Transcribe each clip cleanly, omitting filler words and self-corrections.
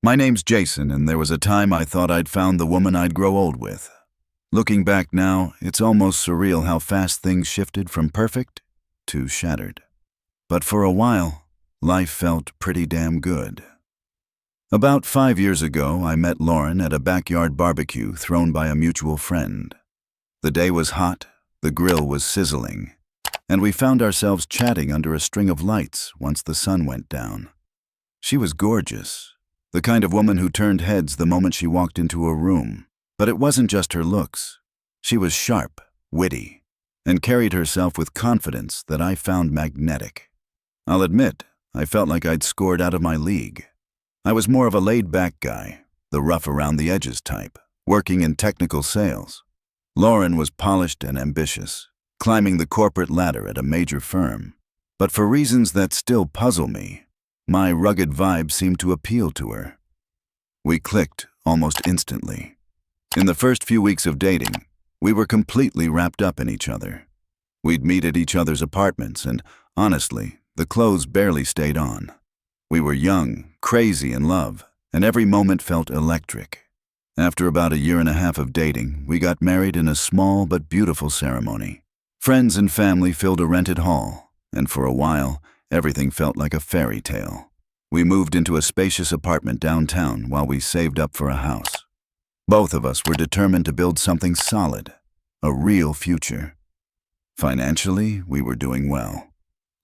My name's Jason, and there was a time I thought I'd found the woman I'd grow old with. Looking back now, it's almost surreal how fast things shifted from perfect to shattered. But for a while, life felt pretty damn good. About 5 years ago, I met Lauren at a backyard barbecue thrown by a mutual friend. The day was hot, the grill was sizzling, and we found ourselves chatting under a string of lights once the sun went down. She was gorgeous, the kind of woman who turned heads the moment she walked into a room. But it wasn't just her looks. She was sharp, witty, and carried herself with confidence that I found magnetic. I'll admit, I felt like I'd scored out of my league. I was more of a laid-back guy, the rough-around-the-edges type, working in technical sales. Lauren was polished and ambitious, climbing the corporate ladder at a major firm. But for reasons that still puzzle me, my rugged vibe seemed to appeal to her. We clicked almost instantly. In the first few weeks of dating, we were completely wrapped up in each other. We'd meet at each other's apartments, and honestly, the clothes barely stayed on. We were young, crazy in love, and every moment felt electric. After about a year and a half of dating, we got married in a small but beautiful ceremony. Friends and family filled a rented hall, and for a while, everything felt like a fairy tale. We moved into a spacious apartment downtown while we saved up for a house. Both of us were determined to build something solid, a real future. Financially, we were doing well.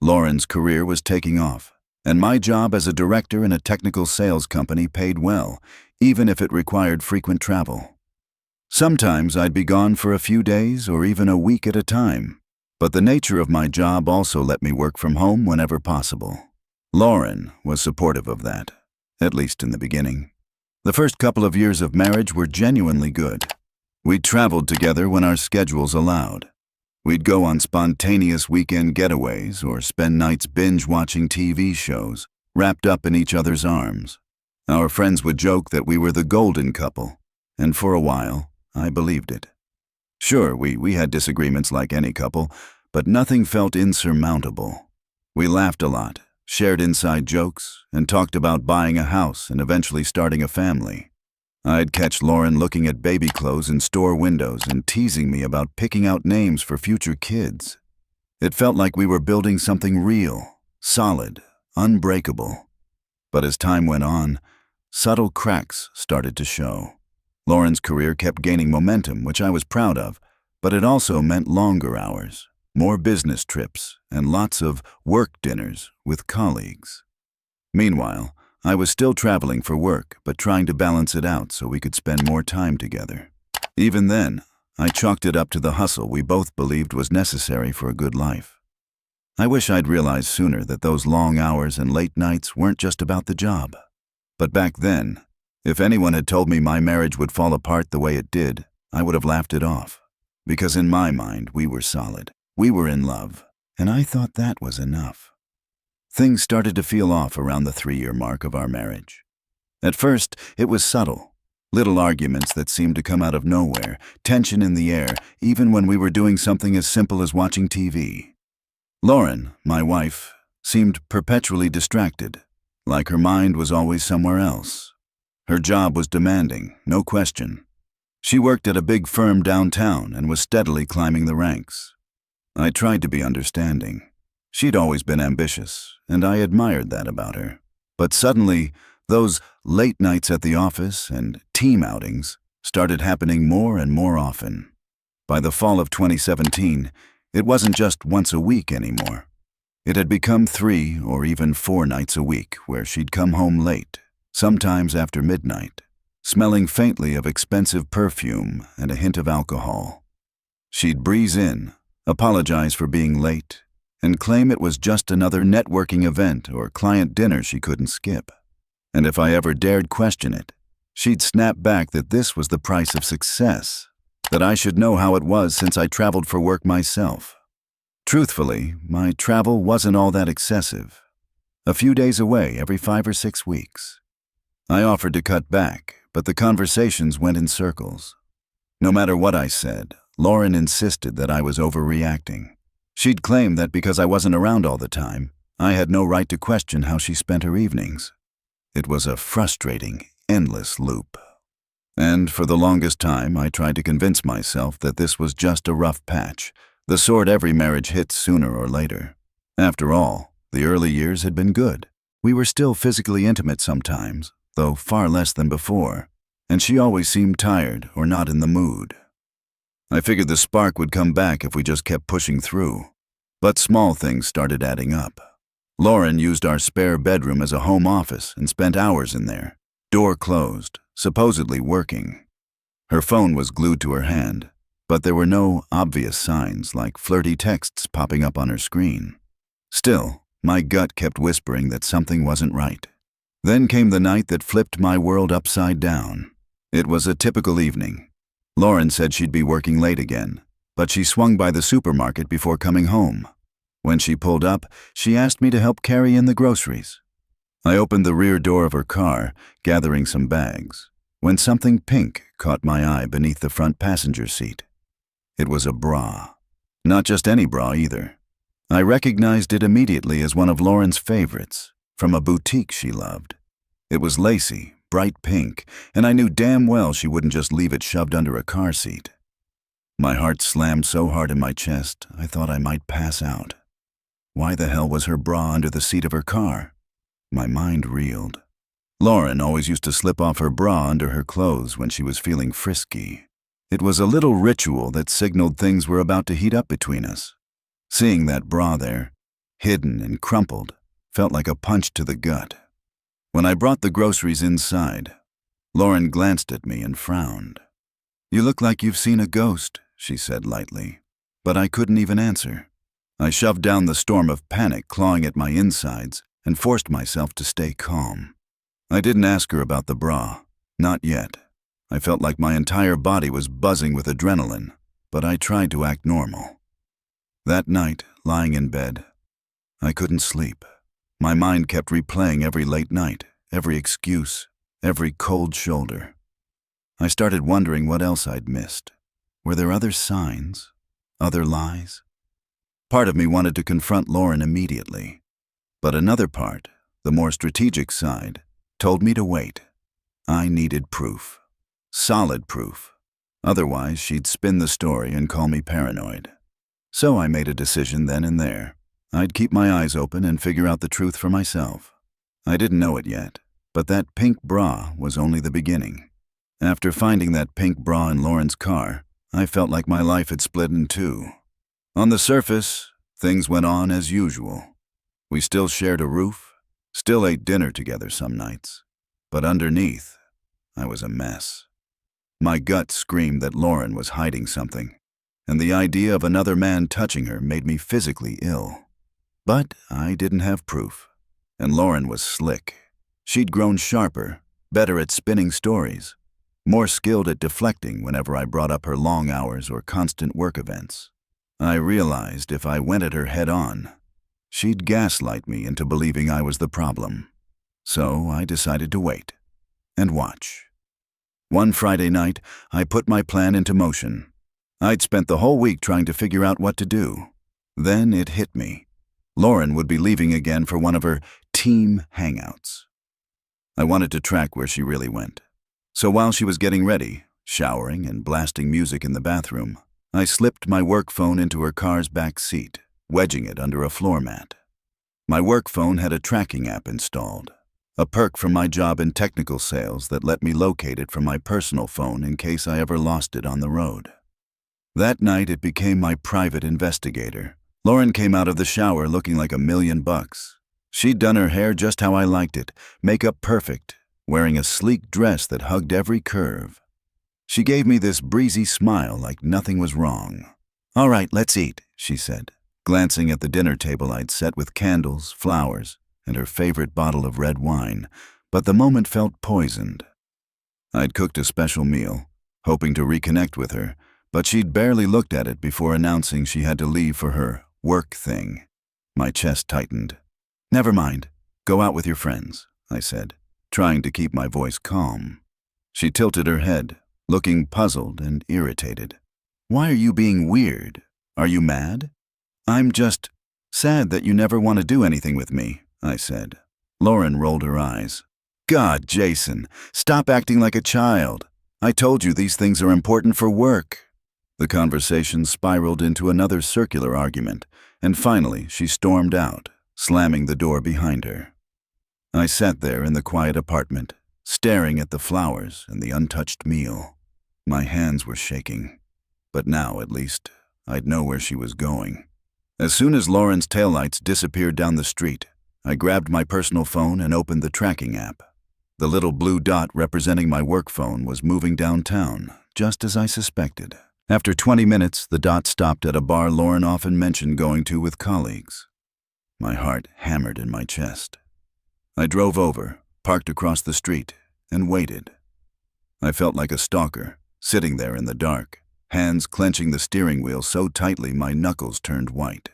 Lauren's career was taking off, and my job as a director in a technical sales company paid well, even if it required frequent travel. Sometimes I'd be gone for a few days or even a week at a time, but the nature of my job also let me work from home whenever possible. Lauren was supportive of that, at least in the beginning. The first couple of years of marriage were genuinely good. We traveled together when our schedules allowed. We'd go on spontaneous weekend getaways or spend nights binge-watching TV shows, wrapped up in each other's arms. Our friends would joke that we were the golden couple, and for a while, I believed it. Sure, we had disagreements like any couple, but nothing felt insurmountable. We laughed a lot, shared inside jokes, and talked about buying a house and eventually starting a family. I'd catch Lauren looking at baby clothes in store windows and teasing me about picking out names for future kids. It felt like we were building something real, solid, unbreakable. But as time went on, subtle cracks started to show. Lauren's career kept gaining momentum, which I was proud of, but it also meant longer hours, more business trips, and lots of work dinners with colleagues. Meanwhile, I was still traveling for work, but trying to balance it out so we could spend more time together. Even then, I chalked it up to the hustle we both believed was necessary for a good life. I wish I'd realized sooner that those long hours and late nights weren't just about the job. But back then, if anyone had told me my marriage would fall apart the way it did, I would have laughed it off. Because in my mind, we were solid. We were in love, and I thought that was enough. Things started to feel off around the 3-year mark of our marriage. At first, it was subtle. Little arguments that seemed to come out of nowhere, tension in the air, even when we were doing something as simple as watching TV. Lauren, my wife, seemed perpetually distracted, like her mind was always somewhere else. Her job was demanding, no question. She worked at a big firm downtown and was steadily climbing the ranks. I tried to be understanding. She'd always been ambitious, and I admired that about her. But suddenly, those late nights at the office and team outings started happening more and more often. By the fall of 2017, it wasn't just once a week anymore. It had become 3 or even 4 nights a week where she'd come home late, sometimes after midnight, smelling faintly of expensive perfume and a hint of alcohol. She'd breeze in, apologize for being late, and claim it was just another networking event or client dinner she couldn't skip. And if I ever dared question it, she'd snap back that this was the price of success, that I should know how it was since I traveled for work myself. Truthfully, my travel wasn't all that excessive. A few days away every 5 or 6 weeks. I offered to cut back, but the conversations went in circles. No matter what I said, Lauren insisted that I was overreacting. She'd claim that because I wasn't around all the time, I had no right to question how she spent her evenings. It was a frustrating, endless loop. And for the longest time, I tried to convince myself that this was just a rough patch, the sort every marriage hits sooner or later. After all, the early years had been good. We were still physically intimate sometimes, though far less than before, and she always seemed tired or not in the mood. I figured the spark would come back if we just kept pushing through. But small things started adding up. Lauren used our spare bedroom as a home office and spent hours in there, door closed, supposedly working. Her phone was glued to her hand, but there were no obvious signs like flirty texts popping up on her screen. Still, my gut kept whispering that something wasn't right. Then came the night that flipped my world upside down. It was a typical evening. Lauren said she'd be working late again, but she swung by the supermarket before coming home. When she pulled up, she asked me to help carry in the groceries. I opened the rear door of her car, gathering some bags, when something pink caught my eye beneath the front passenger seat. It was a bra. Not just any bra either. I recognized it immediately as one of Lauren's favorites, from a boutique she loved. It was lacy, bright pink, and I knew damn well she wouldn't just leave it shoved under a car seat. My heart slammed so hard in my chest, I thought I might pass out. Why the hell was her bra under the seat of her car? My mind reeled. Lauren always used to slip off her bra under her clothes when she was feeling frisky. It was a little ritual that signaled things were about to heat up between us. Seeing that bra there, hidden and crumpled, felt like a punch to the gut. When I brought the groceries inside, Lauren glanced at me and frowned. "You look like you've seen a ghost," she said lightly, but I couldn't even answer. I shoved down the storm of panic clawing at my insides and forced myself to stay calm. I didn't ask her about the bra. Not yet. I felt like my entire body was buzzing with adrenaline, but I tried to act normal. That night, lying in bed, I couldn't sleep. My mind kept replaying every late night, every excuse, every cold shoulder. I started wondering what else I'd missed. Were there other signs? Other lies? Part of me wanted to confront Lauren immediately, but another part, the more strategic side, told me to wait. I needed proof. Solid proof. Otherwise, she'd spin the story and call me paranoid. So I made a decision then and there. I'd keep my eyes open and figure out the truth for myself. I didn't know it yet, but that pink bra was only the beginning. After finding that pink bra in Lauren's car, I felt like my life had split in two. On the surface, things went on as usual. We still shared a roof, still ate dinner together some nights. But underneath, I was a mess. My gut screamed that Lauren was hiding something, and the idea of another man touching her made me physically ill. But I didn't have proof, and Lauren was slick. She'd grown sharper, better at spinning stories, more skilled at deflecting whenever I brought up her long hours or constant work events. I realized if I went at her head on, she'd gaslight me into believing I was the problem. So I decided to wait and watch. One Friday night, I put my plan into motion. I'd spent the whole week trying to figure out what to do. Then it hit me. Lauren would be leaving again for one of her team hangouts. I wanted to track where she really went. So while she was getting ready, showering and blasting music in the bathroom, I slipped my work phone into her car's back seat, wedging it under a floor mat. My work phone had a tracking app installed, a perk from my job in technical sales that let me locate it from my personal phone in case I ever lost it on the road. That night it became my private investigator. Lauren came out of the shower looking like $1,000,000. She'd done her hair just how I liked it, makeup perfect, wearing a sleek dress that hugged every curve. She gave me this breezy smile like nothing was wrong. "All right, let's eat," she said, glancing at the dinner table I'd set with candles, flowers, and her favorite bottle of red wine, but the moment felt poisoned. I'd cooked a special meal, hoping to reconnect with her, but she'd barely looked at it before announcing she had to leave for her work thing. My chest tightened. "Never mind. Go out with your friends," I said, trying to keep my voice calm. She tilted her head, looking puzzled and irritated. "Why are you being weird? Are you mad?" "I'm just sad that you never want to do anything with me," I said. Lauren rolled her eyes. God, Jason, stop acting like a child. I told you these things are important for work. The conversation spiraled into another circular argument, and finally she stormed out, slamming the door behind her. I sat there in the quiet apartment, staring at the flowers and the untouched meal. My hands were shaking, but now, at least, I'd know where she was going. As soon as Lauren's taillights disappeared down the street, I grabbed my personal phone and opened the tracking app. The little blue dot representing my work phone was moving downtown, just as I suspected. After 20 minutes, the dot stopped at a bar Lauren often mentioned going to with colleagues. My heart hammered in my chest. I drove over, parked across the street, and waited. I felt like a stalker, sitting there in the dark, hands clenching the steering wheel so tightly my knuckles turned white.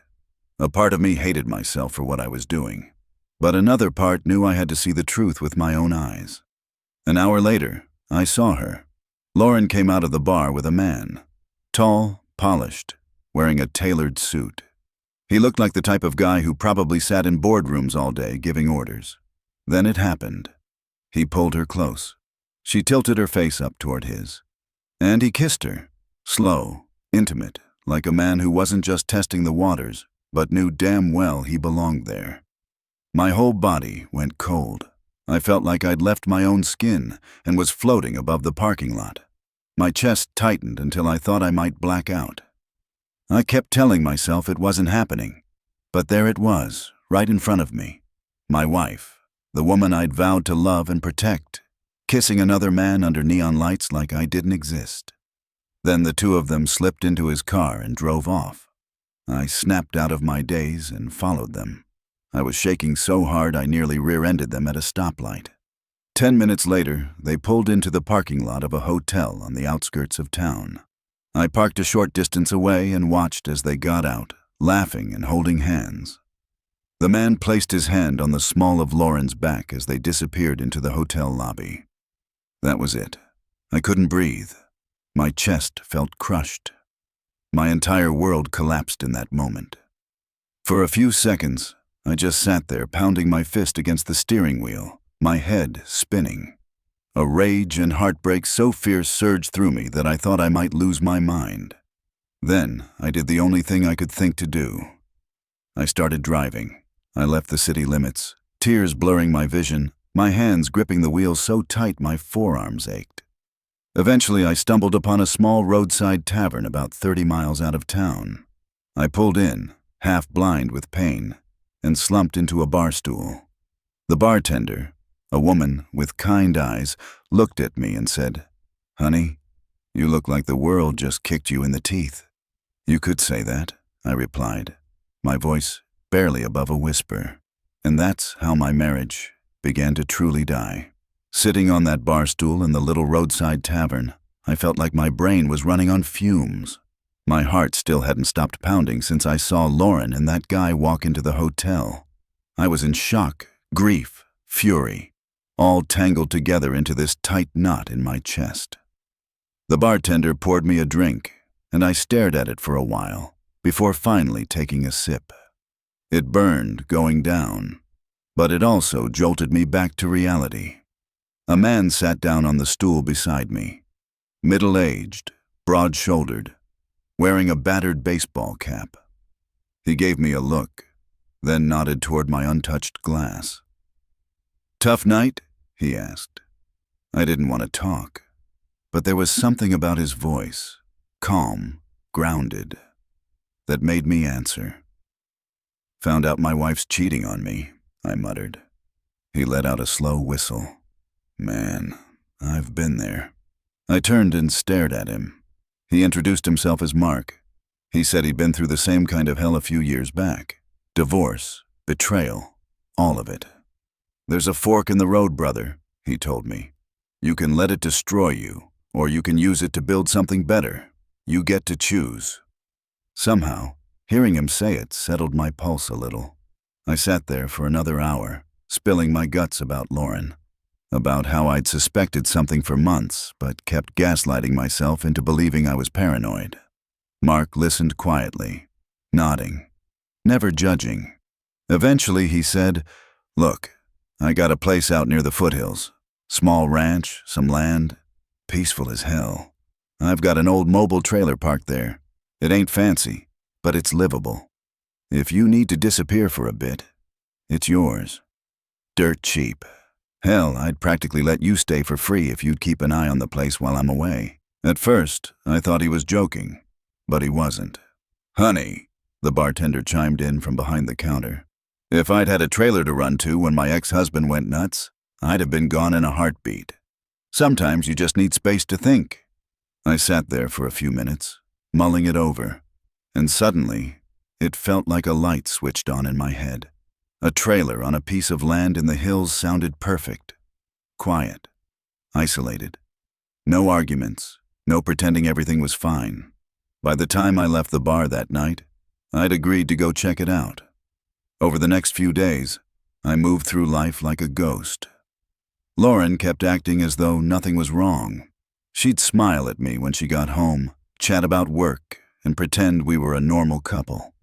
A part of me hated myself for what I was doing, but another part knew I had to see the truth with my own eyes. An hour later, I saw her. Lauren came out of the bar with a man. Tall, polished, wearing a tailored suit. He looked like the type of guy who probably sat in boardrooms all day giving orders. Then it happened. He pulled her close. She tilted her face up toward his. And he kissed her. Slow, intimate, like a man who wasn't just testing the waters, but knew damn well he belonged there. My whole body went cold. I felt like I'd left my own skin and was floating above the parking lot. My chest tightened until I thought I might black out. I kept telling myself it wasn't happening, but there it was, right in front of me. My wife, the woman I'd vowed to love and protect, kissing another man under neon lights like I didn't exist. Then the two of them slipped into his car and drove off. I snapped out of my daze and followed them. I was shaking so hard I nearly rear-ended them at a stoplight. 10 minutes later, they pulled into the parking lot of a hotel on the outskirts of town. I parked a short distance away and watched as they got out, laughing and holding hands. The man placed his hand on the small of Lauren's back as they disappeared into the hotel lobby. That was it. I couldn't breathe. My chest felt crushed. My entire world collapsed in that moment. For a few seconds, I just sat there pounding my fist against the steering wheel, my head spinning. A rage and heartbreak so fierce surged through me that I thought I might lose my mind. Then I did the only thing I could think to do. I started driving. I left the city limits, tears blurring my vision, my hands gripping the wheel so tight my forearms ached. Eventually, I stumbled upon a small roadside tavern about 30 miles out of town. I pulled in, half blind with pain, and slumped into a bar stool. The bartender, a woman with kind eyes, looked at me and said, "Honey, you look like the world just kicked you in the teeth." "You could say that," I replied, my voice barely above a whisper. And that's how my marriage began to truly die. Sitting on that bar stool in the little roadside tavern, I felt like my brain was running on fumes. My heart still hadn't stopped pounding since I saw Lauren and that guy walk into the hotel. I was in shock, grief, fury, all tangled together into this tight knot in my chest. The bartender poured me a drink, and I stared at it for a while, before finally taking a sip. It burned going down, but it also jolted me back to reality. A man sat down on the stool beside me, middle-aged, broad-shouldered, wearing a battered baseball cap. He gave me a look, then nodded toward my untouched glass. "Tough night?" he asked. I didn't want to talk, but there was something about his voice, calm, grounded, that made me answer. "Found out my wife's cheating on me," I muttered. He let out a slow whistle. "Man, I've been there." I turned and stared at him. He introduced himself as Mark. He said he'd been through the same kind of hell a few years back. Divorce, betrayal, all of it. "There's a fork in the road, brother," he told me. "You can let it destroy you, or you can use it to build something better. You get to choose." Somehow, hearing him say it settled my pulse a little. I sat there for another hour, spilling my guts about Lauren, about how I'd suspected something for months, but kept gaslighting myself into believing I was paranoid. Mark listened quietly, nodding, never judging. Eventually he said, "Look, I got a place out near the foothills. Small ranch, some land, peaceful as hell. I've got an old mobile trailer parked there. It ain't fancy, but it's livable. If you need to disappear for a bit, it's yours. Dirt cheap. Hell, I'd practically let you stay for free if you'd keep an eye on the place while I'm away. At first, I thought he was joking, but he wasn't. Honey, the bartender chimed in from behind the counter. If I'd had a trailer to run to when my ex-husband went nuts, I'd have been gone in a heartbeat. Sometimes you just need space to think. I sat there for a few minutes, mulling it over, and suddenly, it felt like a light switched on in my head. A trailer on a piece of land in the hills sounded perfect. Quiet. Isolated. No arguments. No pretending everything was fine. By the time I left the bar that night, I'd agreed to go check it out. Over the next few days, I moved through life like a ghost. Lauren kept acting as though nothing was wrong. She'd smile at me when she got home, chat about work, and pretend we were a normal couple.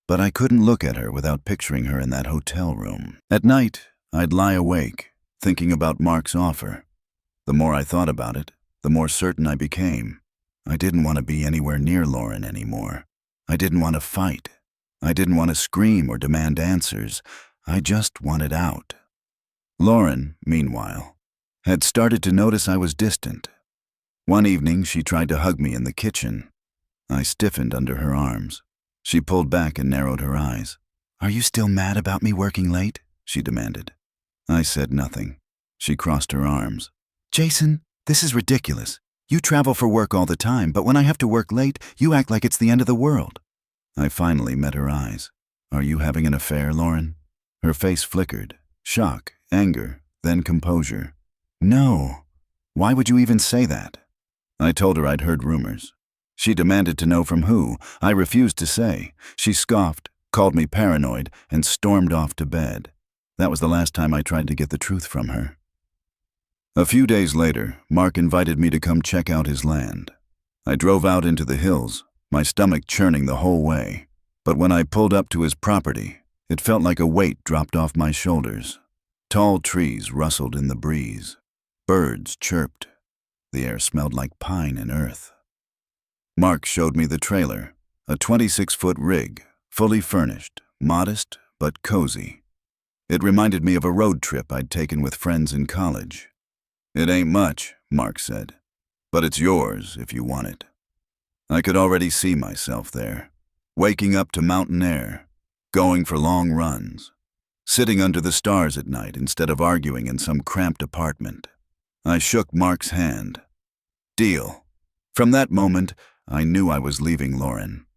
But I couldn't look at her without picturing her in that hotel room. At night, I'd lie awake, thinking about Mark's offer. The more I thought about it, the more certain I became. I didn't want to be anywhere near Lauren anymore. I didn't want to fight. I didn't want to scream or demand answers. I just wanted out. Lauren, meanwhile, had started to notice I was distant. One evening, she tried to hug me in the kitchen. I stiffened under her arms. She pulled back and narrowed her eyes. "Are you still mad about me working late?" she demanded. I said nothing. She crossed her arms. "Jason, this is ridiculous. You travel for work all the time, but when I have to work late, you act like it's the end of the world." I finally met her eyes. "Are you having an affair, Lauren?" Her face flickered. Shock, anger, then composure. "No. Why would you even say that?" I told her I'd heard rumors. She demanded to know from who. I refused to say. She scoffed, called me paranoid, and stormed off to bed. That was the last time I tried to get the truth from her. A few days later, Mark invited me to come check out his land. I drove out into the hills, my stomach churning the whole way. But when I pulled up to his property, it felt like a weight dropped off my shoulders. Tall trees rustled in the breeze. Birds chirped. The air smelled like pine and earth. Mark showed me the trailer, a 26-foot rig, fully furnished, modest but cozy. It reminded me of a road trip I'd taken with friends in college. "It ain't much," Mark said, "but it's yours if you want it." I could already see myself there, waking up to mountain air, going for long runs, sitting under the stars at night instead of arguing in some cramped apartment. I shook Mark's hand. Deal. From that moment, I knew I was leaving Lauren.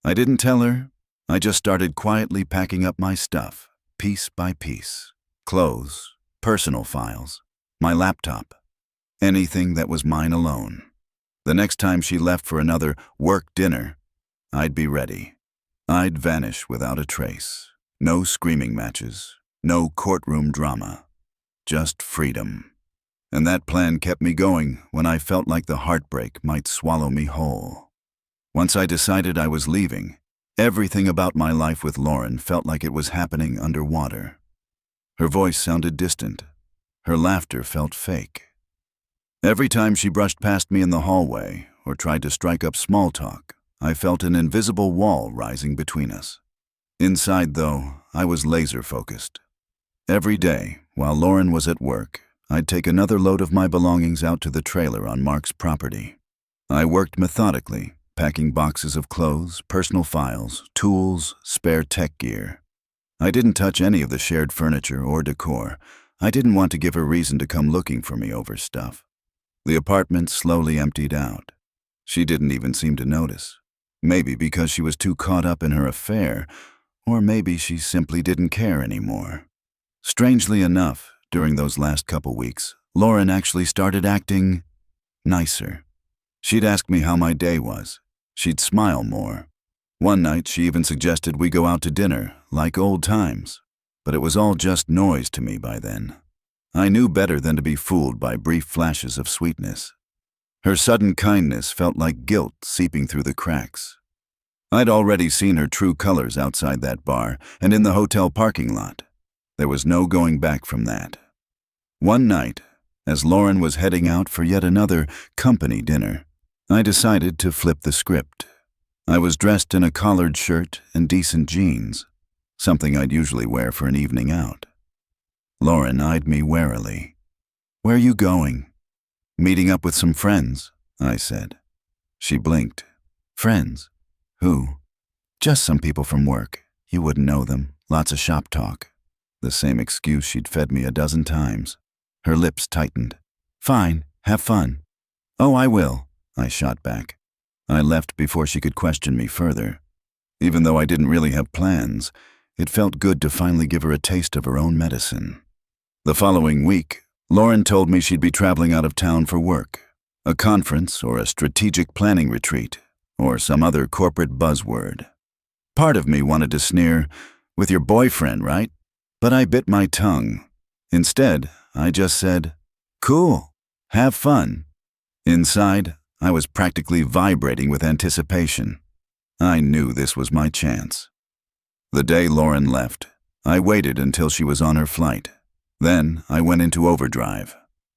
I didn't tell her. I just started quietly packing up my stuff, piece by piece. Clothes, personal files, my laptop, anything that was mine alone. The next time she left for another work dinner, I'd be ready. I'd vanish without a trace. No screaming matches, no courtroom drama, just freedom. And that plan kept me going when I felt like the heartbreak might swallow me whole. Once I decided I was leaving, everything about my life with Lauren felt like it was happening underwater. Her voice sounded distant. Her laughter felt fake. Every time she brushed past me in the hallway or tried to strike up small talk, I felt an invisible wall rising between us. Inside, though, I was laser-focused. Every day, while Lauren was at work, I'd take another load of my belongings out to the trailer on Mark's property. I worked methodically, packing boxes of clothes, personal files, tools, spare tech gear. I didn't touch any of the shared furniture or decor. I didn't want to give her reason to come looking for me over stuff. The apartment slowly emptied out. She didn't even seem to notice. Maybe because she was too caught up in her affair, or maybe she simply didn't care anymore. Strangely enough, during those last couple weeks, Lauren actually started acting nicer. She'd ask me how my day was. She'd smile more. One night, she even suggested we go out to dinner, like old times. But it was all just noise to me by then. I knew better than to be fooled by brief flashes of sweetness. Her sudden kindness felt like guilt seeping through the cracks. I'd already seen her true colors outside that bar and in the hotel parking lot. There was no going back from that. One night, as Lauren was heading out for yet another company dinner, I decided to flip the script. I was dressed in a collared shirt and decent jeans, something I'd usually wear for an evening out. Lauren eyed me warily. "Where are you going?" "Meeting up with some friends," I said. She blinked. "Friends? Who?" "Just some people from work. You wouldn't know them. Lots of shop talk." The same excuse she'd fed me a dozen times. Her lips tightened. "Fine, have fun." "Oh, I will," I shot back. I left before she could question me further. Even though I didn't really have plans, it felt good to finally give her a taste of her own medicine. The following week, Lauren told me she'd be traveling out of town for work, a conference or a strategic planning retreat, or some other corporate buzzword. Part of me wanted to sneer, "With your boyfriend, right?" But I bit my tongue. Instead, I just said, "Cool, have fun." Inside, I was practically vibrating with anticipation. I knew this was my chance. The day Lauren left, I waited until she was on her flight. Then I went into overdrive.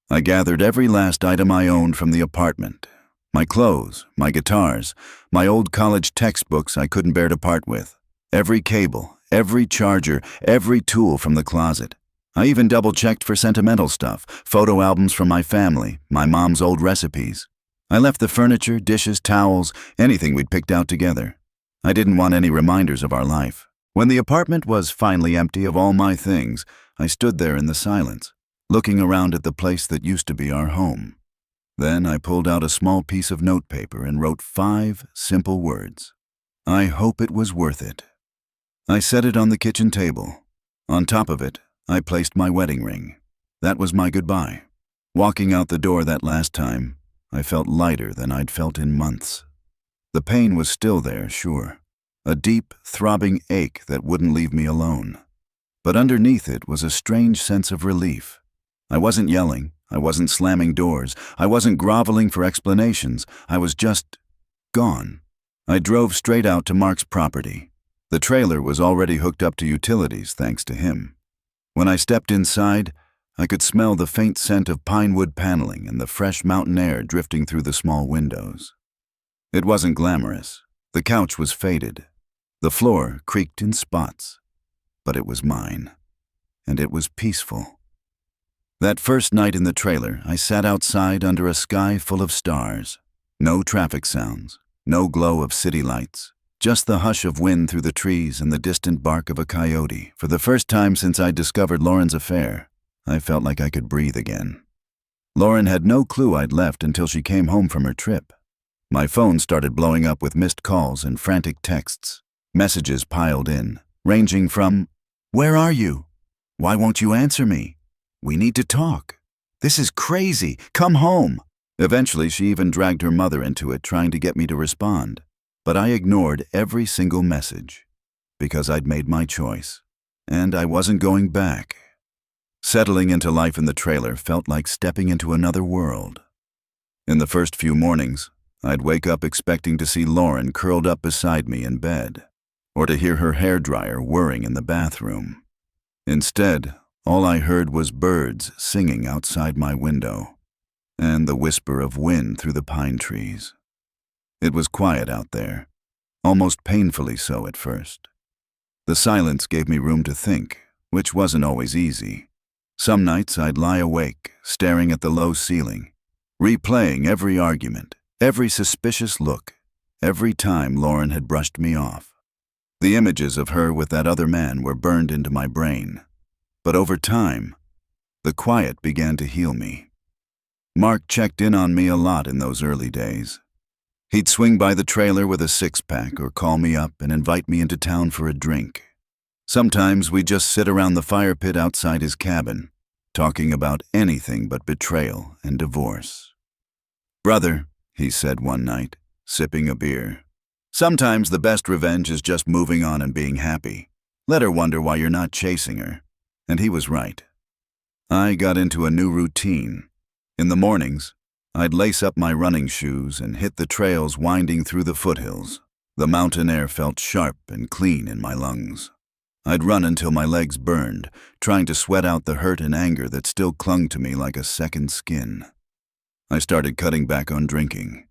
I gathered every last item I owned from the apartment. My clothes, my guitars, my old college textbooks I couldn't bear to part with. Every cable, every charger, every tool from the closet. I even double-checked for sentimental stuff, photo albums from my family, my mom's old recipes. I left the furniture, dishes, towels, anything we'd picked out together. I didn't want any reminders of our life. When the apartment was finally empty of all my things, I stood there in the silence, looking around at the place that used to be our home. Then I pulled out a small piece of notepaper and wrote 5 simple words. I hope it was worth it. I set it on the kitchen table. On top of it, I placed my wedding ring. That was my goodbye. Walking out the door that last time, I felt lighter than I'd felt in months. The pain was still there, sure. A deep, throbbing ache that wouldn't leave me alone. But underneath it was a strange sense of relief. I wasn't yelling. I wasn't slamming doors. I wasn't groveling for explanations. I was just gone. I drove straight out to Mark's property. The trailer was already hooked up to utilities, thanks to him. When I stepped inside, I could smell the faint scent of pine wood paneling and the fresh mountain air drifting through the small windows. It wasn't glamorous. The couch was faded. The floor creaked in spots. But it was mine. And it was peaceful. That first night in the trailer, I sat outside under a sky full of stars. No traffic sounds, no glow of city lights, just the hush of wind through the trees and the distant bark of a coyote. For the first time since I'd discovered Lauren's affair, I felt like I could breathe again. Lauren had no clue I'd left until she came home from her trip. My phone started blowing up with missed calls and frantic texts. Messages piled in, ranging from, "Where are you? Why won't you answer me? We need to talk. This is crazy. Come home." Eventually, she even dragged her mother into it, trying to get me to respond. But I ignored every single message, because I'd made my choice, and I wasn't going back. Settling into life in the trailer felt like stepping into another world. In the first few mornings, I'd wake up expecting to see Lauren curled up beside me in bed, or to hear her hairdryer whirring in the bathroom. Instead, all I heard was birds singing outside my window, and the whisper of wind through the pine trees. It was quiet out there, almost painfully so at first. The silence gave me room to think, which wasn't always easy. Some nights I'd lie awake, staring at the low ceiling, replaying every argument, every suspicious look, every time Lauren had brushed me off. The images of her with that other man were burned into my brain. But over time, the quiet began to heal me. Mark checked in on me a lot in those early days. He'd swing by the trailer with a six-pack or call me up and invite me into town for a drink. Sometimes we'd just sit around the fire pit outside his cabin, talking about anything but betrayal and divorce. "Brother," he said one night, sipping a beer, "sometimes the best revenge is just moving on and being happy. Let her wonder why you're not chasing her." And he was right. I got into a new routine. In the mornings, I'd lace up my running shoes and hit the trails winding through the foothills. The mountain air felt sharp and clean in my lungs. I'd run until my legs burned, trying to sweat out the hurt and anger that still clung to me like a second skin. I started cutting back on drinking.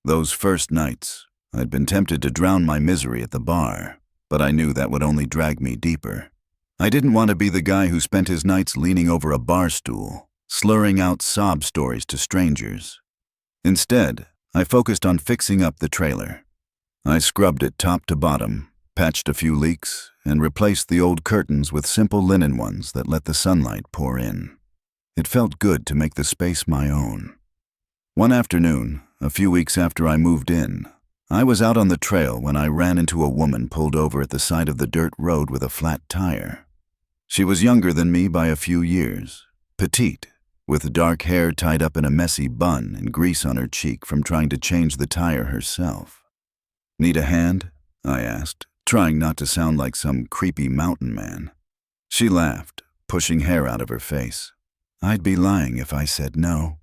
Those first nights, I'd been tempted to drown my misery at the bar, but I knew that would only drag me deeper. I didn't want to be the guy who spent his nights leaning over a bar stool, slurring out sob stories to strangers. Instead, I focused on fixing up the trailer. I scrubbed it top to bottom, patched a few leaks, and replaced the old curtains with simple linen ones that let the sunlight pour in. It felt good to make the space my own. One afternoon, a few weeks after I moved in, I was out on the trail when I ran into a woman pulled over at the side of the dirt road with a flat tire. She was younger than me by a few years, petite, with dark hair tied up in a messy bun and grease on her cheek from trying to change the tire herself. "Need a hand?" I asked, trying not to sound like some creepy mountain man. She laughed, pushing hair out of her face. I'd be lying if I said no.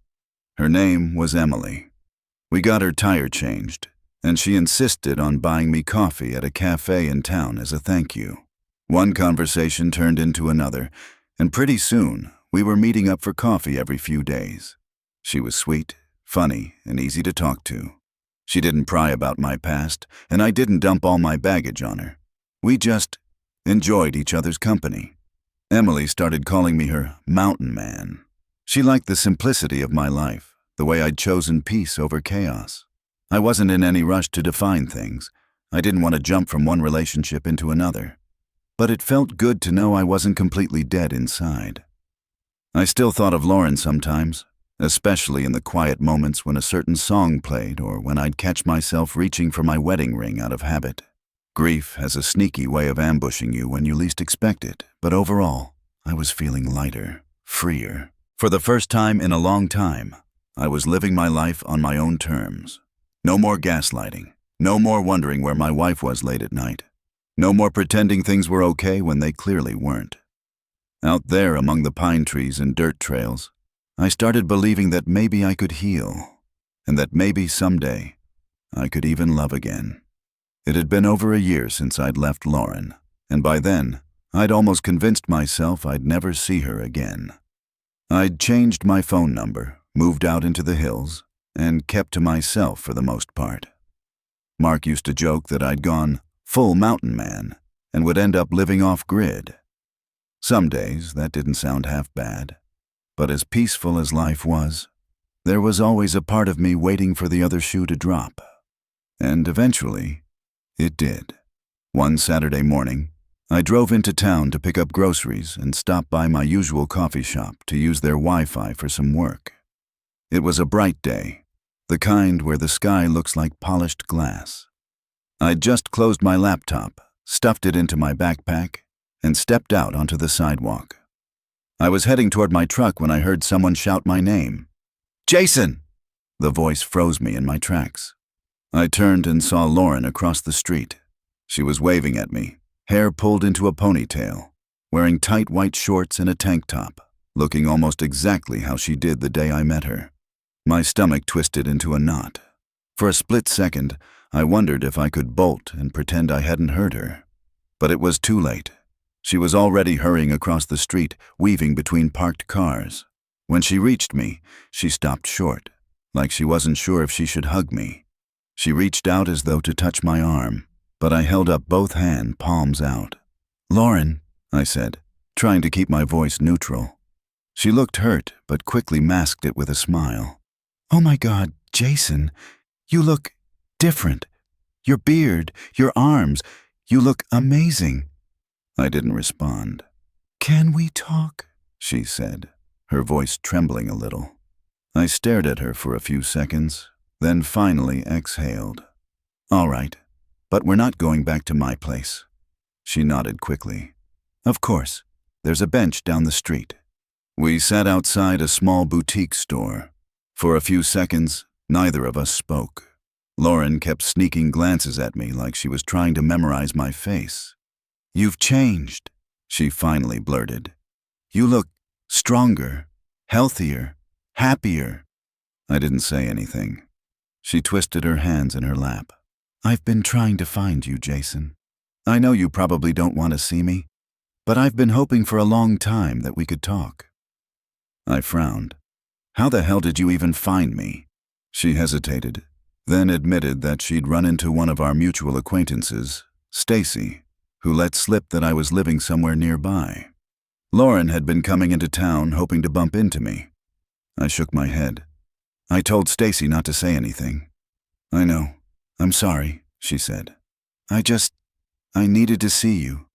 Her name was Emily. We got her tire changed, and she insisted on buying me coffee at a cafe in town as a thank you. One conversation turned into another, and pretty soon we were meeting up for coffee every few days. She was sweet, funny, and easy to talk to. She didn't pry about my past, and I didn't dump all my baggage on her. We just enjoyed each other's company. Emily started calling me her mountain man. She liked the simplicity of my life, the way I'd chosen peace over chaos. I wasn't in any rush to define things. I didn't want to jump from one relationship into another. But it felt good to know I wasn't completely dead inside. I still thought of Lauren sometimes, especially in the quiet moments when a certain song played or when I'd catch myself reaching for my wedding ring out of habit. Grief has a sneaky way of ambushing you when you least expect it, but overall, I was feeling lighter, freer. For the first time in a long time, I was living my life on my own terms. No more gaslighting. No more wondering where my wife was late at night. No more pretending things were okay when they clearly weren't. Out there among the pine trees and dirt trails, I started believing that maybe I could heal, and that maybe someday I could even love again. It had been over a year since I'd left Lauren, and by then, I'd almost convinced myself I'd never see her again. I'd changed my phone number, moved out into the hills, and kept to myself for the most part. Mark used to joke that I'd gone full mountain man and would end up living off-grid. Some days that didn't sound half bad, but as peaceful as life was, there was always a part of me waiting for the other shoe to drop. And eventually, it did. One Saturday morning, I drove into town to pick up groceries and stopped by my usual coffee shop to use their Wi-Fi for some work. It was a bright day, the kind where the sky looks like polished glass. I'd just closed my laptop, stuffed it into my backpack, and stepped out onto the sidewalk. I was heading toward my truck when I heard someone shout my name. "Jason!" The voice froze me in my tracks. I turned and saw Lauren across the street. She was waving at me, hair pulled into a ponytail, wearing tight white shorts and a tank top, looking almost exactly how she did the day I met her. My stomach twisted into a knot. For a split second, I wondered if I could bolt and pretend I hadn't heard her. But it was too late. She was already hurrying across the street, weaving between parked cars. When she reached me, she stopped short, like she wasn't sure if she should hug me. She reached out as though to touch my arm, but I held up both hands, palms out. "Lauren," I said, trying to keep my voice neutral. She looked hurt, but quickly masked it with a smile. "Oh my God, Jason, you look different. Your beard, your arms, you look amazing." I didn't respond. "Can we talk?" she said, her voice trembling a little. I stared at her for a few seconds, then finally exhaled. "All right, but we're not going back to my place." She nodded quickly. "Of course, there's a bench down the street." We sat outside a small boutique store. For a few seconds, neither of us spoke. Lauren kept sneaking glances at me like she was trying to memorize my face. "You've changed," she finally blurted. "You look stronger, healthier, happier." I didn't say anything. She twisted her hands in her lap. "I've been trying to find you, Jason. I know you probably don't want to see me, but I've been hoping for a long time that we could talk." I frowned. "How the hell did you even find me?" She hesitated, then admitted that she'd run into one of our mutual acquaintances, Stacy, who let slip that I was living somewhere nearby. Lauren had been coming into town hoping to bump into me. I shook my head. "I told Stacy not to say anything." "I know. I'm sorry," she said. I needed to see you."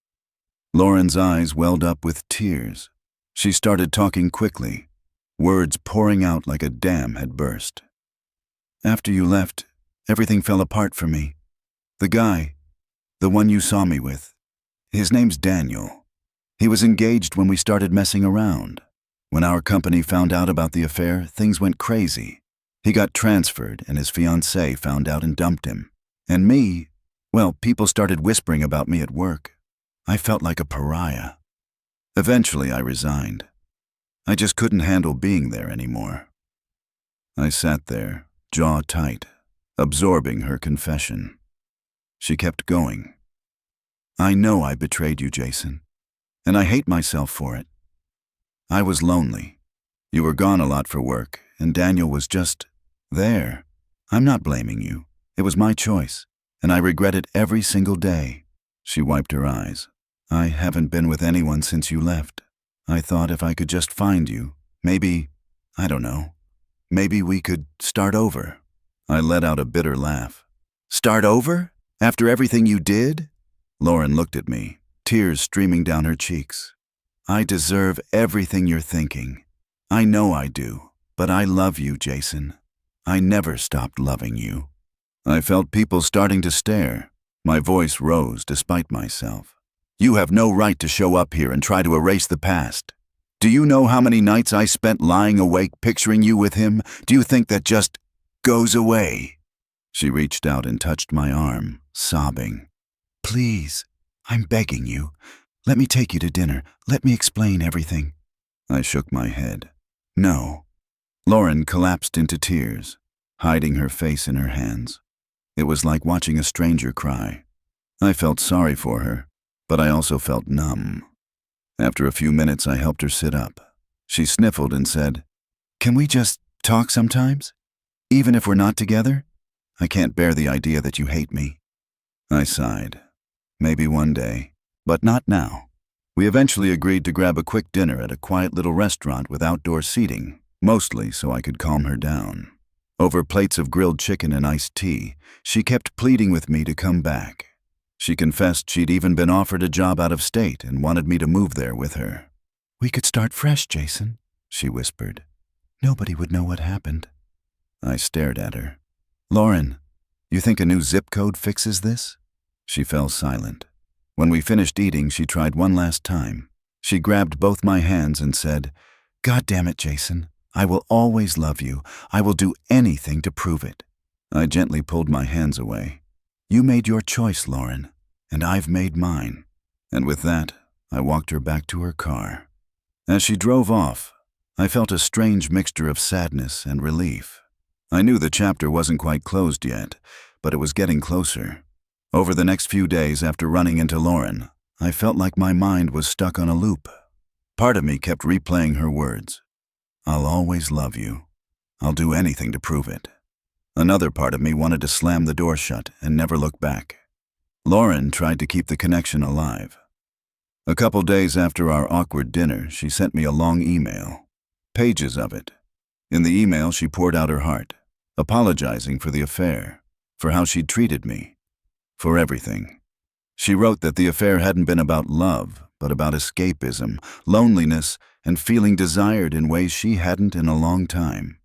Lauren's eyes welled up with tears. She started talking quickly, words pouring out like a dam had burst. "After you left, everything fell apart for me. The guy, the one you saw me with, his name's Daniel. He was engaged when we started messing around. When our company found out about the affair, things went crazy. He got transferred and his fiancée found out and dumped him. And me, well, people started whispering about me at work. I felt like a pariah. Eventually, I resigned. I just couldn't handle being there anymore." I sat there, jaw tight, absorbing her confession. She kept going. "I know I betrayed you, Jason, and I hate myself for it. I was lonely. You were gone a lot for work, and Daniel was just there. I'm not blaming you. It was my choice, and I regret it every single day." She wiped her eyes. "I haven't been with anyone since you left. I thought if I could just find you, maybe, I don't know, maybe we could start over." I let out a bitter laugh. "Start over? After everything you did?" Lauren looked at me, tears streaming down her cheeks. "I deserve everything you're thinking. I know I do, but I love you, Jason. I never stopped loving you." I felt people starting to stare. My voice rose despite myself. "You have no right to show up here and try to erase the past. Do you know how many nights I spent lying awake picturing you with him? Do you think that just goes away?" She reached out and touched my arm, sobbing. "Please, I'm begging you. Let me take you to dinner. Let me explain everything." I shook my head. "No." Lauren collapsed into tears, hiding her face in her hands. It was like watching a stranger cry. I felt sorry for her, but I also felt numb. After a few minutes, I helped her sit up. She sniffled and said, "Can we just talk sometimes? Even if we're not together? I can't bear the idea that you hate me." I sighed. Maybe one day, but not now. We eventually agreed to grab a quick dinner at a quiet little restaurant with outdoor seating, mostly so I could calm her down. Over plates of grilled chicken and iced tea, she kept pleading with me to come back. She confessed she'd even been offered a job out of state and wanted me to move there with her. "We could start fresh, Jason," she whispered. "Nobody would know what happened." I stared at her. "Lauren, you think a new zip code fixes this?" She fell silent. When we finished eating, she tried one last time. She grabbed both my hands and said, "God damn it, Jason. I will always love you. I will do anything to prove it." I gently pulled my hands away. "You made your choice, Lauren, and I've made mine." And with that, I walked her back to her car. As she drove off, I felt a strange mixture of sadness and relief. I knew the chapter wasn't quite closed yet, but it was getting closer. Over the next few days after running into Lauren, I felt like my mind was stuck on a loop. Part of me kept replaying her words. "I'll always love you. I'll do anything to prove it." Another part of me wanted to slam the door shut and never look back. Lauren tried to keep the connection alive. A couple days after our awkward dinner, she sent me a long email. Pages of it. In the email, she poured out her heart, apologizing for the affair, for how she'd treated me, for everything. She wrote that the affair hadn't been about love, but about escapism, loneliness, and feeling desired in ways she hadn't in a long time.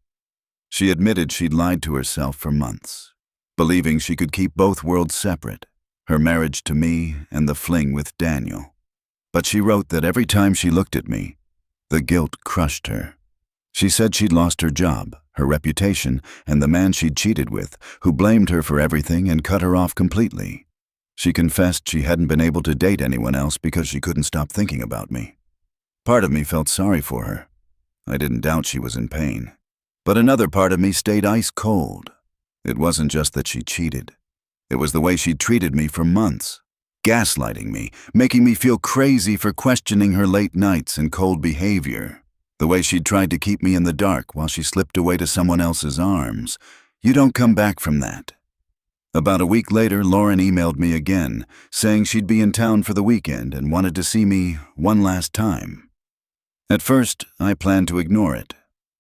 She admitted she'd lied to herself for months, believing she could keep both worlds separate, her marriage to me and the fling with Daniel. But she wrote that every time she looked at me, the guilt crushed her. She said she'd lost her job, her reputation, and the man she'd cheated with, who blamed her for everything and cut her off completely. She confessed she hadn't been able to date anyone else because she couldn't stop thinking about me. Part of me felt sorry for her. I didn't doubt she was in pain. But another part of me stayed ice cold. It wasn't just that she cheated. It was the way she'd treated me for months. gaslighting me, making me feel crazy for questioning her late nights and cold behavior. The way she'd tried to keep me in the dark while she slipped away to someone else's arms. You don't come back from that. About a week later, Lauren emailed me again, saying she'd be in town for the weekend and wanted to see me one last time. At first, I planned to ignore it,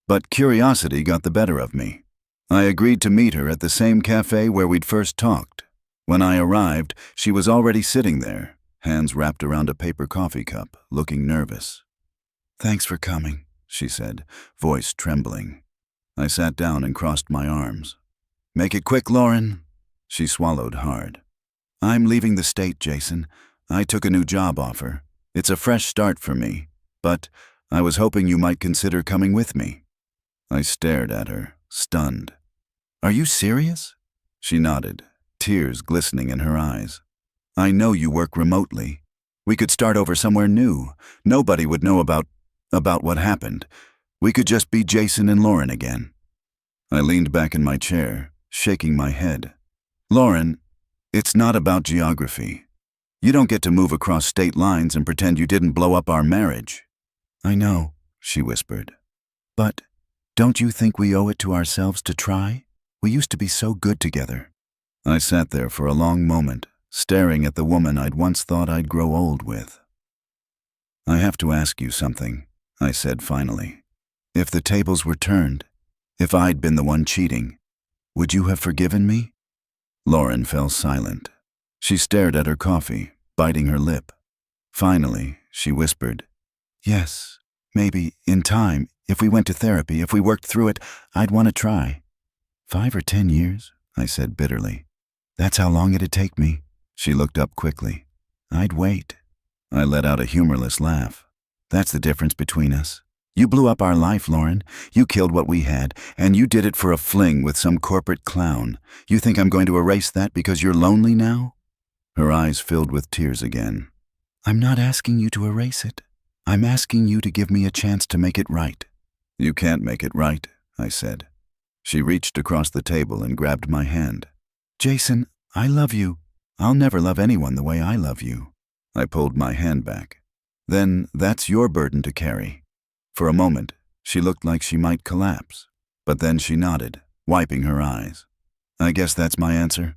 but curiosity got the better of me. I agreed to meet her at the same cafe where we'd first talked. When I arrived, she was already sitting there, hands wrapped around a paper coffee cup, looking nervous. "Thanks for coming," she said, voice trembling. I sat down and crossed my arms. "Make it quick, Lauren." She swallowed hard. "I'm leaving the state, Jason. I took a new job offer. It's a fresh start for me, but I was hoping you might consider coming with me." I stared at her, stunned. "Are you serious?" She nodded, tears glistening in her eyes. "I know you work remotely. We could start over somewhere new. Nobody would know about what happened. We could just be Jason and Lauren again." I leaned back in my chair, shaking my head. "Lauren, it's not about geography. You don't get to move across state lines and pretend you didn't blow up our marriage." "I know," she whispered. "But don't you think we owe it to ourselves to try? We used to be so good together." I sat there for a long moment, staring at the woman I'd once thought I'd grow old with. "I have to ask you something," I said finally. "If the tables were turned, if I'd been the one cheating, would you have forgiven me?" Lauren fell silent. She stared at her coffee, biting her lip. Finally, she whispered, "Yes, maybe, in time, if we went to therapy, if we worked through it, I'd want to try." 5 or 10 years, I said bitterly. "That's how long it'd take me." She looked up quickly. "I'd wait." I let out a humorless laugh. "That's the difference between us. You blew up our life, Lauren. You killed what we had, and you did it for a fling with some corporate clown. You think I'm going to erase that because you're lonely now?" Her eyes filled with tears again. "I'm not asking you to erase it. I'm asking you to give me a chance to make it right." "You can't make it right," I said. She reached across the table and grabbed my hand. "Jason, I love you. I'll never love anyone the way I love you." I pulled my hand back. "Then that's your burden to carry." For a moment, she looked like she might collapse, but then she nodded, wiping her eyes. "I guess that's my answer?"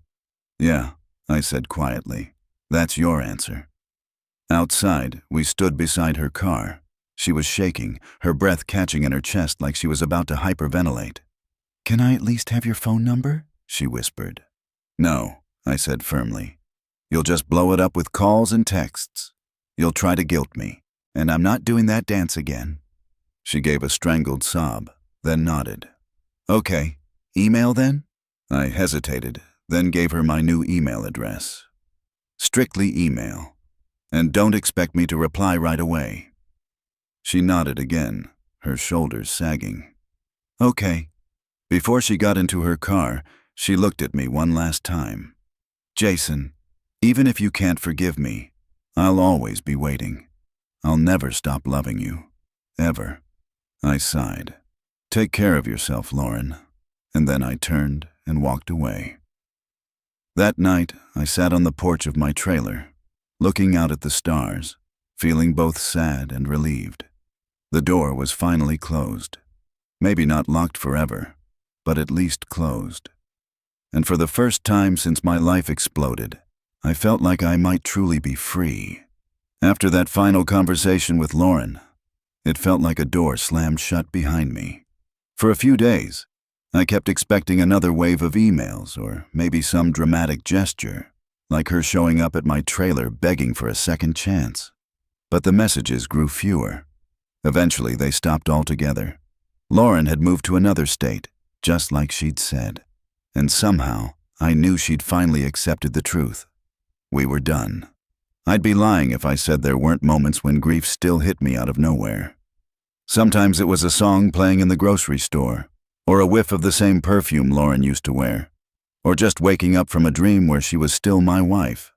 "Yeah," I said quietly. "That's your answer." Outside, we stood beside her car. She was shaking, her breath catching in her chest like she was about to hyperventilate. "Can I at least have your phone number?" she whispered. "No," I said firmly. "You'll just blow it up with calls and texts. You'll try to guilt me, and I'm not doing that dance again." She gave a strangled sob, then nodded. "Okay, email then?" I hesitated, then gave her my new email address. "Strictly email. And don't expect me to reply right away." She nodded again, her shoulders sagging. "Okay." Before she got into her car, she looked at me one last time. "Jason, even if you can't forgive me, I'll always be waiting. I'll never stop loving you. Ever." I sighed. "Take care of yourself, Lauren." And then I turned and walked away. That night, I sat on the porch of my trailer, looking out at the stars, feeling both sad and relieved. The door was finally closed. Maybe not locked forever, but at least closed. And for the first time since my life exploded, I felt like I might truly be free. After that final conversation with Lauren, it felt like a door slammed shut behind me. For a few days, I kept expecting another wave of emails or maybe some dramatic gesture, like her showing up at my trailer begging for a second chance. But the messages grew fewer. Eventually, they stopped altogether. Lauren had moved to another state, just like she'd said. And somehow, I knew she'd finally accepted the truth. We were done. I'd be lying if I said there weren't moments when grief still hit me out of nowhere. Sometimes it was a song playing in the grocery store, or a whiff of the same perfume Lauren used to wear, or just waking up from a dream where she was still my wife,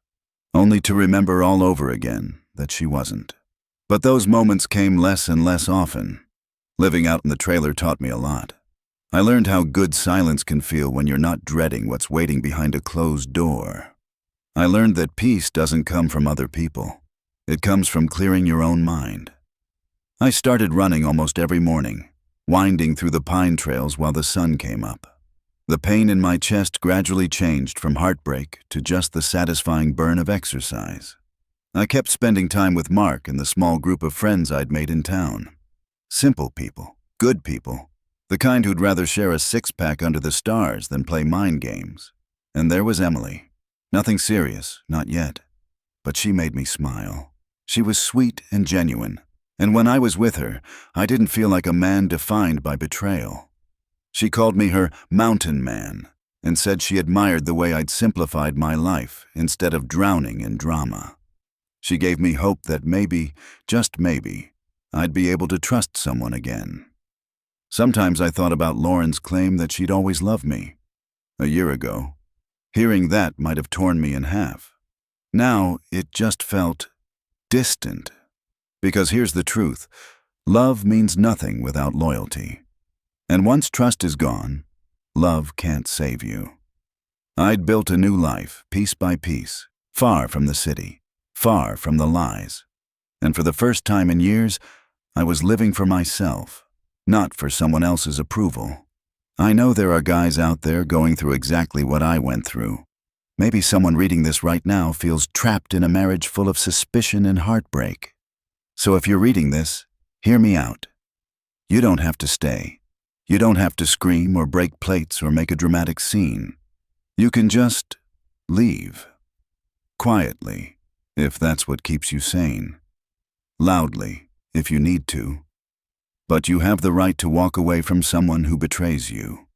only to remember all over again that she wasn't. But those moments came less and less often. Living out in the trailer taught me a lot. I learned how good silence can feel when you're not dreading what's waiting behind a closed door. I learned that peace doesn't come from other people. It comes from clearing your own mind. I started running almost every morning, winding through the pine trails while the sun came up. The pain in my chest gradually changed from heartbreak to just the satisfying burn of exercise. I kept spending time with Mark and the small group of friends I'd made in town. Simple people, good people, the kind who'd rather share a six-pack under the stars than play mind games. And there was Emily. Nothing serious, not yet. But she made me smile. She was sweet and genuine. And when I was with her, I didn't feel like a man defined by betrayal. She called me her mountain man and said she admired the way I'd simplified my life instead of drowning in drama. She gave me hope that maybe, just maybe, I'd be able to trust someone again. Sometimes I thought about Lauren's claim that she'd always loved me. A year ago, hearing that might have torn me in half. Now it just felt distant. Because here's the truth, love means nothing without loyalty. And once trust is gone, love can't save you. I'd built a new life, piece by piece, far from the city, far from the lies. And for the first time in years, I was living for myself, not for someone else's approval. I know there are guys out there going through exactly what I went through. Maybe someone reading this right now feels trapped in a marriage full of suspicion and heartbreak. So if you're reading this, hear me out. You don't have to stay. You don't have to scream or break plates or make a dramatic scene. You can just leave. Quietly, if that's what keeps you sane. Loudly, if you need to. But you have the right to walk away from someone who betrays you.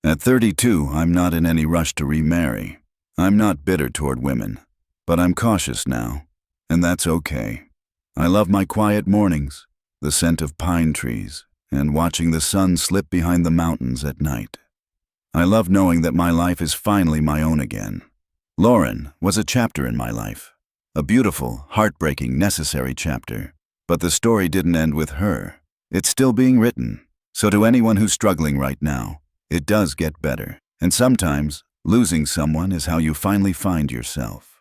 At 32, I'm not in any rush to remarry. I'm not bitter toward women, but I'm cautious now, and that's okay. I love my quiet mornings, the scent of pine trees, and watching the sun slip behind the mountains at night. I love knowing that my life is finally my own again. Lauren was a chapter in my life, a beautiful, heartbreaking, necessary chapter. But the story didn't end with her. It's still being written. So to anyone who's struggling right now, it does get better. And sometimes, losing someone is how you finally find yourself.